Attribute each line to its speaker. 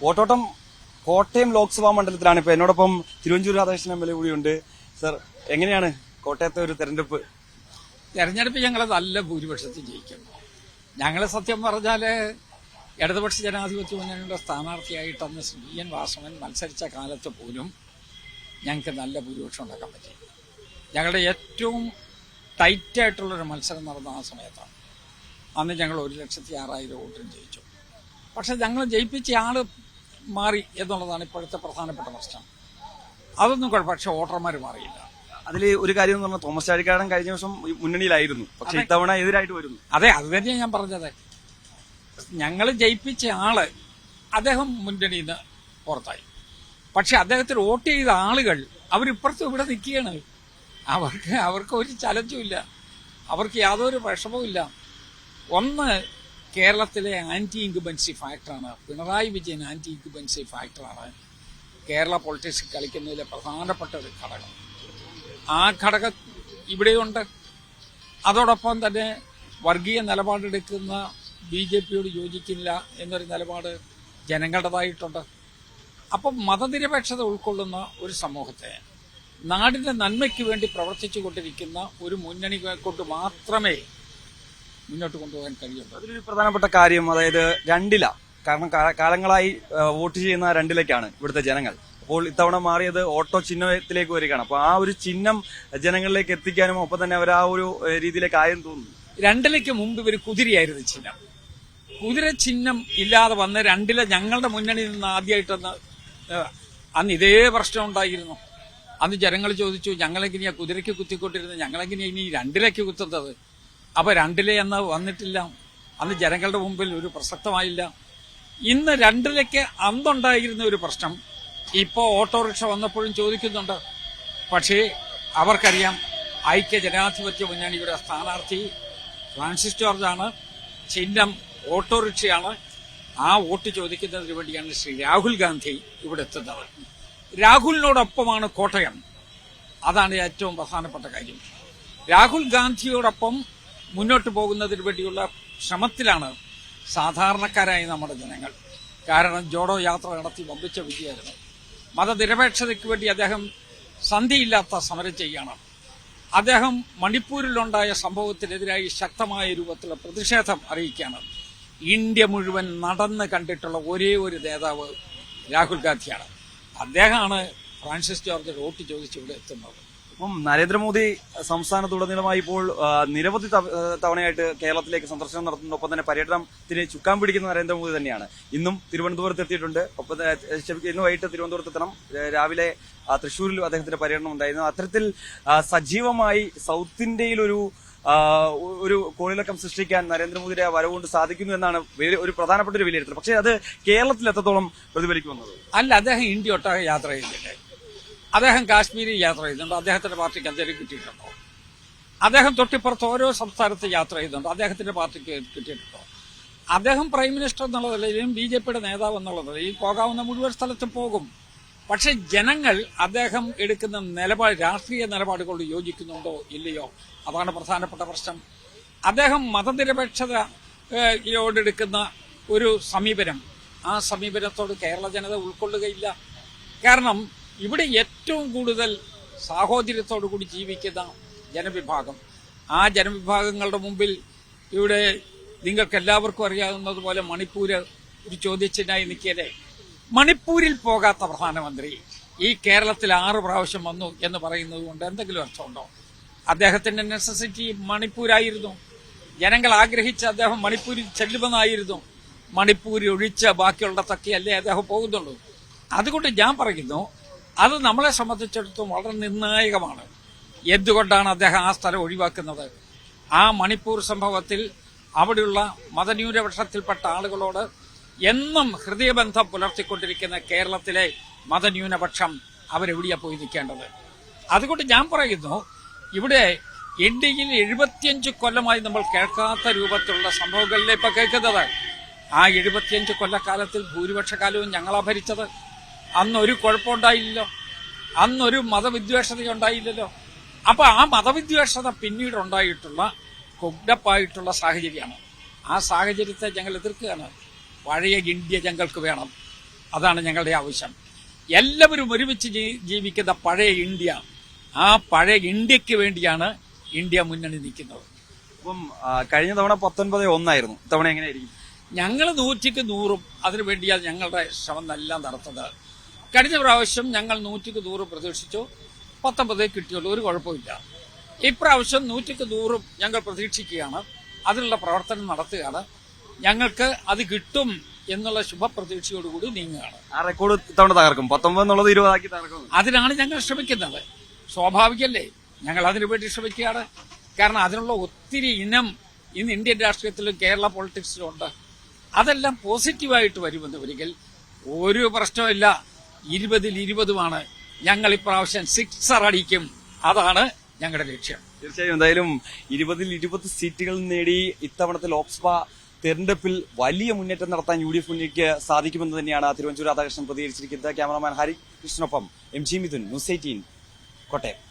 Speaker 1: വോട്ടോട്ടം കോട്ടയം ലോക്സഭാ മണ്ഡലത്തിലാണ്. ഇപ്പൊ എന്നോടൊപ്പം Thiruvanchoor Radhakrishnan M L A കൂടിയുണ്ട്. സർ, എങ്ങനെയാണ് കോട്ടയത്തെ ഒരു തെരഞ്ഞെടുപ്പ്?
Speaker 2: തെരഞ്ഞെടുപ്പ് ഞങ്ങൾ നല്ല ഭൂരിപക്ഷത്തിൽ ജയിക്കും. ഞങ്ങൾ സത്യം പറഞ്ഞാല് ഇടതുപക്ഷ ജനാധിപത്യ മുന്നണിയുടെ സ്ഥാനാർത്ഥിയായിട്ട് അന്ന് ശ്രീ എൻ വാസവൻ മത്സരിച്ച കാലത്ത് പോലും ഞങ്ങൾക്ക് നല്ല ഭൂരിപക്ഷം ഉണ്ടാക്കാൻ പറ്റി. ഞങ്ങളുടെ ഏറ്റവും ടൈറ്റായിട്ടുള്ളൊരു മത്സരം നടന്ന ആ സമയത്താണ്. അന്ന് ഞങ്ങൾ 1,06,000 വോട്ടിന് ജയിച്ചു. പക്ഷെ ഞങ്ങൾ ജയിപ്പിച്ച ആള് മാറി എന്നുള്ളതാണ് ഇപ്പോഴത്തെ പ്രധാനപ്പെട്ട പ്രശ്നം. അതൊന്നും കുഴപ്പം. പക്ഷെ വോട്ടർമാർ മാറിയില്ല.
Speaker 1: അതിൽ ഒരു കാര്യം എന്ന് പറഞ്ഞാൽ തോമസ് ചാഴിക്കാടൻ കഴിഞ്ഞ വർഷം മുന്നണിയിലായിരുന്നു, പക്ഷെ ഇത്തവണ എതിരായിട്ട് വരുന്നു.
Speaker 2: അതെ, അത് തന്നെയാണ് ഞാൻ പറഞ്ഞത്. ഞങ്ങൾ ജയിപ്പിച്ച ആള് അദ്ദേഹം മുന്നണിയിൽ നിന്ന് പുറത്തായി. പക്ഷെ അദ്ദേഹത്തിന് വോട്ട് ചെയ്ത ആളുകൾ അവരിപ്പുറത്തും ഇവിടെ നിൽക്കുകയാണ്. അവർക്ക് ഒരു ചലഞ്ചും ഇല്ല, അവർക്ക് യാതൊരു വിഷമവും ഇല്ല. ഒന്ന്, കേരളത്തിലെ ആന്റി ഇൻകുബൻസി ഫാക്ടറാണ്. പിണറായി വിജയൻ ആന്റി ഇൻകുബൻസി ഫാക്ടറാണ് കേരള പൊളിറ്റിക്സ് കളിക്കുന്നതിലെ പ്രധാനപ്പെട്ട ഒരു ഘടകം. ആ ഘടകം ഇവിടെയുണ്ട്. അതോടൊപ്പം തന്നെ വർഗീയ നിലപാടെടുക്കുന്ന BJPയോട് യോജിക്കില്ല എന്നൊരു നിലപാട് ജനങ്ങളുടേതായിട്ടുണ്ട്. അപ്പം മതനിരപേക്ഷത ഉൾക്കൊള്ളുന്ന ഒരു സമൂഹത്തെ നാടിന്റെ നന്മയ്ക്ക് വേണ്ടി പ്രവർത്തിച്ചു കൊണ്ടിരിക്കുന്ന ഒരു മുന്നണി കൊണ്ട് മാത്രമേ മുന്നോട്ട് കൊണ്ടുപോകാൻ കഴിയുള്ളൂ.
Speaker 1: അതിലൊരു പ്രധാനപ്പെട്ട കാര്യം, അതായത് രണ്ടില. കാരണം കാലങ്ങളായി വോട്ട് ചെയ്യുന്ന രണ്ടിലേക്കാണ് ഇവിടുത്തെ ജനങ്ങൾ. അപ്പോൾ ഇത്തവണ മാറിയത് ഓട്ടോ ചിഹ്നത്തിലേക്ക് വരികയാണ്. അപ്പൊ ആ ഒരു ചിഹ്നം ജനങ്ങളിലേക്ക് എത്തിക്കാനും ഒപ്പം തന്നെ അവർ ആ ഒരു രീതിയിലേക്ക് ആയെന്ന് തോന്നുന്നു.
Speaker 2: രണ്ടിലേക്ക് മുമ്പ് ഇവർ കുതിരയായിരുന്നു ചിഹ്നം. കുതിര ചിഹ്നം ഇല്ലാതെ വന്ന് രണ്ടിലെ ഞങ്ങളുടെ മുന്നണിയിൽ നിന്ന് ആദ്യമായിട്ടൊന്ന് അന്ന് ഇതേ പ്രശ്നം ഉണ്ടായിരുന്നു. അന്ന് ജനങ്ങൾ ചോദിച്ചു, ഞങ്ങളെങ്ങനെയാ കുതിരയ്ക്ക് കുത്തിക്കൊണ്ടിരുന്നത്, ഞങ്ങളെങ്ങനെയാ ഇനി രണ്ടിലേക്ക് കുത്തുന്നത്? അപ്പൊ രണ്ടിലെ എന്ന് വന്നിട്ടില്ല. അന്ന് ജനങ്ങളുടെ മുമ്പിൽ ഒരു പ്രസക്തമായില്ല. ഇന്ന് രണ്ടിലേക്ക് അന്നുണ്ടായിരുന്ന ഒരു പ്രശ്നം ഇപ്പോ ഓട്ടോറിക്ഷ വന്നപ്പോഴും ചോദിക്കുന്നുണ്ട്. പക്ഷേ അവർക്കറിയാം ഐക്യ ജനാധിപത്യ മുന്നണിയുടെ സ്ഥാനാർത്ഥി ഫ്രാൻസിസ് ജോർജാണ്, ചിഹ്നം ഓട്ടോറിക്ഷയാണ്. ആ വോട്ട് ചോദിക്കുന്നതിന് വേണ്ടിയാണ് ശ്രീ രാഹുൽ ഗാന്ധി ഇവിടെ എത്തുന്നത്. രാഹുലിനോടൊപ്പമാണ് കോട്ടയം. അതാണ് ഏറ്റവും പ്രധാനപ്പെട്ട കാര്യം. രാഹുൽ ഗാന്ധിയോടൊപ്പം മുന്നോട്ട് പോകുന്നതിന് വേണ്ടിയുള്ള ശ്രമത്തിലാണ് സാധാരണക്കാരായ നമ്മുടെ ജനങ്ങൾ. കാരണം ജോഡോ യാത്ര നടത്തി വമ്പിച്ച വിജയമായിരുന്നു. മതനിരപേക്ഷതയ്ക്ക് വേണ്ടി അദ്ദേഹം സന്ധിയില്ലാത്ത സമരം ചെയ്യണം. അദ്ദേഹം മണിപ്പൂരിലുണ്ടായ സംഭവത്തിനെതിരായി ശക്തമായ രൂപത്തിലുള്ള പ്രതിഷേധം അറിയിക്കുകയാണ്. ഇന്ത്യ മുഴുവൻ നടന്ന് കണ്ടിട്ടുള്ള ഒരേ ഒരു നേതാവ് രാഹുൽ ഗാന്ധിയാണ്. അദ്ദേഹമാണ് ഫ്രാൻസിസ് ജോർജ് വോട്ട് ചോദിച്ച് ഇവിടെ എത്തുന്നത്.
Speaker 1: അപ്പം നരേന്ദ്രമോദി സംസ്ഥാനത്തുടനീളമായി ഇപ്പോൾ നിരവധി തവണയായിട്ട് കേരളത്തിലേക്ക് സന്ദർശനം നടത്തുന്നു. ഒപ്പം തന്നെ പര്യടനത്തിന് ചുക്കാൻ പിടിക്കുന്ന നരേന്ദ്രമോദി തന്നെയാണ്. ഇന്നും തിരുവനന്തപുരത്ത് എത്തിയിട്ടുണ്ട്. ഒപ്പം ഇന്ന് വൈകിട്ട് തിരുവനന്തപുരത്ത് എത്തണം. രാവിലെ തൃശ്ശൂരിൽ അദ്ദേഹത്തിന്റെ പര്യടനം ഉണ്ടായിരുന്നു. അത്തരത്തിൽ സജീവമായി സൗത്ത് ഇന്ത്യയിൽ ഒരു കോളിളക്കം സൃഷ്ടിക്കാൻ നരേന്ദ്രമോദിയുടെ വരവുകൊണ്ട് സാധിക്കുന്നു എന്നാണ് ഒരു പ്രധാനപ്പെട്ട ഒരു വിലയിരുത്തൽ. പക്ഷേ അത് കേരളത്തിൽ എത്രത്തോളം പ്രതിഫലിക്കുമെന്നത്
Speaker 2: അല്ല. അദ്ദേഹം ഇന്ത്യ ഒട്ടാകെ യാത്ര ചെയ്തില്ലേ? അദ്ദേഹം കാശ്മീരിൽ യാത്ര ചെയ്യുന്നുണ്ട്. അദ്ദേഹത്തിന്റെ പാർട്ടിക്ക് എന്തെങ്കിലും കിട്ടിയിട്ടുണ്ടോ? അദ്ദേഹം തൊട്ടിപ്പുറത്ത് ഓരോ സംസ്ഥാനത്ത് യാത്ര ചെയ്യുന്നുണ്ട്. അദ്ദേഹത്തിന്റെ പാർട്ടിക്ക് കിട്ടിയിട്ടുണ്ടോ? അദ്ദേഹം പ്രൈം മിനിസ്റ്റർ എന്നുള്ള നിലയിലും BJPയുടെ നേതാവ് എന്നുള്ള നിലയിൽ പോകാവുന്ന മുഴുവൻ സ്ഥലത്തും പോകും. പക്ഷെ ജനങ്ങൾ അദ്ദേഹം എടുക്കുന്ന രാഷ്ട്രീയ നിലപാടുകളോട് യോജിക്കുന്നുണ്ടോ ഇല്ലയോ? അതാണ് പ്രധാനപ്പെട്ട പ്രശ്നം. അദ്ദേഹം മതനിരപേക്ഷതയോടെടുക്കുന്ന ഒരു സമീപനം, ആ സമീപനത്തോട് കേരള ജനത ഉൾക്കൊള്ളുകയില്ല. കാരണം ഇവിടെ ഏറ്റവും കൂടുതൽ സാഹോദര്യത്തോടു കൂടി ജീവിക്കുന്ന ജനവിഭാഗം, ആ ജനവിഭാഗങ്ങളുടെ മുമ്പിൽ ഇവിടെ നിങ്ങൾക്ക് എല്ലാവർക്കും അറിയാവുന്നതുപോലെ മണിപ്പൂര് ഒരു ചോദ്യചിഹ്നമായി നിൽക്കല്ലേ? മണിപ്പൂരിൽ പോകാത്ത പ്രധാനമന്ത്രി ഈ കേരളത്തിൽ 6 പ്രാവശ്യം വന്നു എന്ന് പറയുന്നത് കൊണ്ട് എന്തെങ്കിലും അർത്ഥമുണ്ടോ? അദ്ദേഹത്തിന്റെ നെസസിറ്റി മണിപ്പൂരായിരുന്നു. ജനങ്ങൾ ആഗ്രഹിച്ച അദ്ദേഹം മണിപ്പൂരിൽ ചെല്ലുമെന്നായിരുന്നു. മണിപ്പൂരിൽ ഒഴിച്ച ബാക്കിയുള്ളതൊക്കെ അല്ലേ അദ്ദേഹം പോകുന്നുള്ളൂ. അതുകൊണ്ട് ഞാൻ പറയുന്നു, അത് നമ്മളെ സംബന്ധിച്ചിടത്തോളം വളരെ നിർണായകമാണ്. എന്തുകൊണ്ടാണ് അദ്ദേഹം ആ സ്ഥലം ഒഴിവാക്കുന്നത്? ആ മണിപ്പൂർ സംഭവത്തിൽ അവിടെയുള്ള മതന്യൂനപക്ഷത്തിൽപ്പെട്ട ആളുകളോട് എന്നും ഹൃദയബന്ധം പുലർത്തിക്കൊണ്ടിരിക്കുന്ന കേരളത്തിലെ മതന്യൂനപക്ഷം അവരെവിടെയാ പോയി നിൽക്കേണ്ടത്? അതുകൊണ്ട് ഞാൻ പറയുന്നു, ഇവിടെ ഇന്ത്യയിൽ 75 കൊല്ലമായി നമ്മൾ കേൾക്കാത്ത രൂപത്തിലുള്ള സംഭവങ്ങളിലെ ഇപ്പൊ കേൾക്കുന്നത്. ആ 75 കൊല്ലക്കാലത്തിൽ ഭൂരിപക്ഷ കാലവും ഞങ്ങളാ ഭരിച്ചത്. അന്നൊരു കുഴപ്പമുണ്ടായില്ലല്ലോ, അന്നൊരു മതവിദ്വേഷതയുണ്ടായില്ലല്ലോ. അപ്പൊ ആ മതവിദ്വേഷത പിന്നീട് ഉണ്ടായിട്ടുള്ള കുഗ്ഡപ്പായിട്ടുള്ള സാഹചര്യമാണ്. ആ സാഹചര്യത്തെ ഞങ്ങൾ എതിർക്കുകയാണ്. പഴയ ഇന്ത്യ ഞങ്ങൾക്ക് വേണം. അതാണ് ഞങ്ങളുടെ ആവശ്യം. എല്ലാവരും ഒരുമിച്ച് ജീവിക്കുന്ന പഴയ ഇന്ത്യ, ആ പഴയ ഇന്ത്യക്ക് വേണ്ടിയാണ് ഇന്ത്യ മുന്നണി നിൽക്കുന്നത്.
Speaker 1: അപ്പം കഴിഞ്ഞ തവണ 19-1 ഇത്തവണ എങ്ങനെയായിരിക്കും?
Speaker 2: ഞങ്ങൾ 100% അതിനു വേണ്ടിയാണ് ഞങ്ങളുടെ ശ്രമം എല്ലാം നടത്തുന്നത്. കഴിഞ്ഞ പ്രാവശ്യം ഞങ്ങൾ 100% പ്രതീക്ഷിച്ചു, 19 കിട്ടിയുള്ളൂ, ഒരു കുഴപ്പമില്ല. ഇപ്രാവശ്യം 100% ഞങ്ങൾ പ്രതീക്ഷിക്കുകയാണ്, അതിനുള്ള പ്രവർത്തനം നടത്തുകയാണ്. ഞങ്ങൾക്ക് അത് കിട്ടും എന്നുള്ള ശുഭപ്രതീക്ഷയോടുകൂടി നീങ്ങുകയാണ്.
Speaker 1: ആ റെക്കോർഡ് ഇത്തവണ തകർക്കും, 19 എന്നുള്ളത് 20 ആക്കി തകർക്കും.
Speaker 2: അതിനാണ് ഞങ്ങൾ ശ്രമിക്കുന്നത്. സ്വാഭാവികല്ലേ, ഞങ്ങൾ അതിനുവേണ്ടി ശ്രമിക്കുകയാണ്. കാരണം അതിനുള്ള ഒത്തിരി ഇനം ഇന്ന് ഇന്ത്യൻ രാഷ്ട്രീയത്തിലും കേരള പൊളിറ്റിക്സിലും ഉണ്ട്. അതെല്ലാം പോസിറ്റീവായിട്ട് വരുമെന്ന് ഒരിക്കൽ ഒരു പ്രശ്നമില്ല. 20-20 ഞങ്ങൾ ഇപ്രാവശ്യം 6 അടിക്കും. അതാണ് ഞങ്ങളുടെ ലക്ഷ്യം.
Speaker 1: തീർച്ചയായും എന്തായാലും 20-20 സീറ്റുകൾ നേടി ഇത്തവണത്തെ ലോക്സഭാ തെരഞ്ഞെടുപ്പിൽ വലിയ മുന്നേറ്റം നടത്താൻ UDF മുന്നണിക്ക് സാധിക്കുമെന്ന് തന്നെയാണ് തിരുവഞ്ചൂർ രാധാകൃഷ്ണൻ പ്രതികരിച്ചിരിക്കുന്നത്. ക്യാമറമാൻ ഹരി കൃഷ്ണനൊപ്പം MG മിഥുൻ, ന്യൂസ് 18 കോട്ടയം.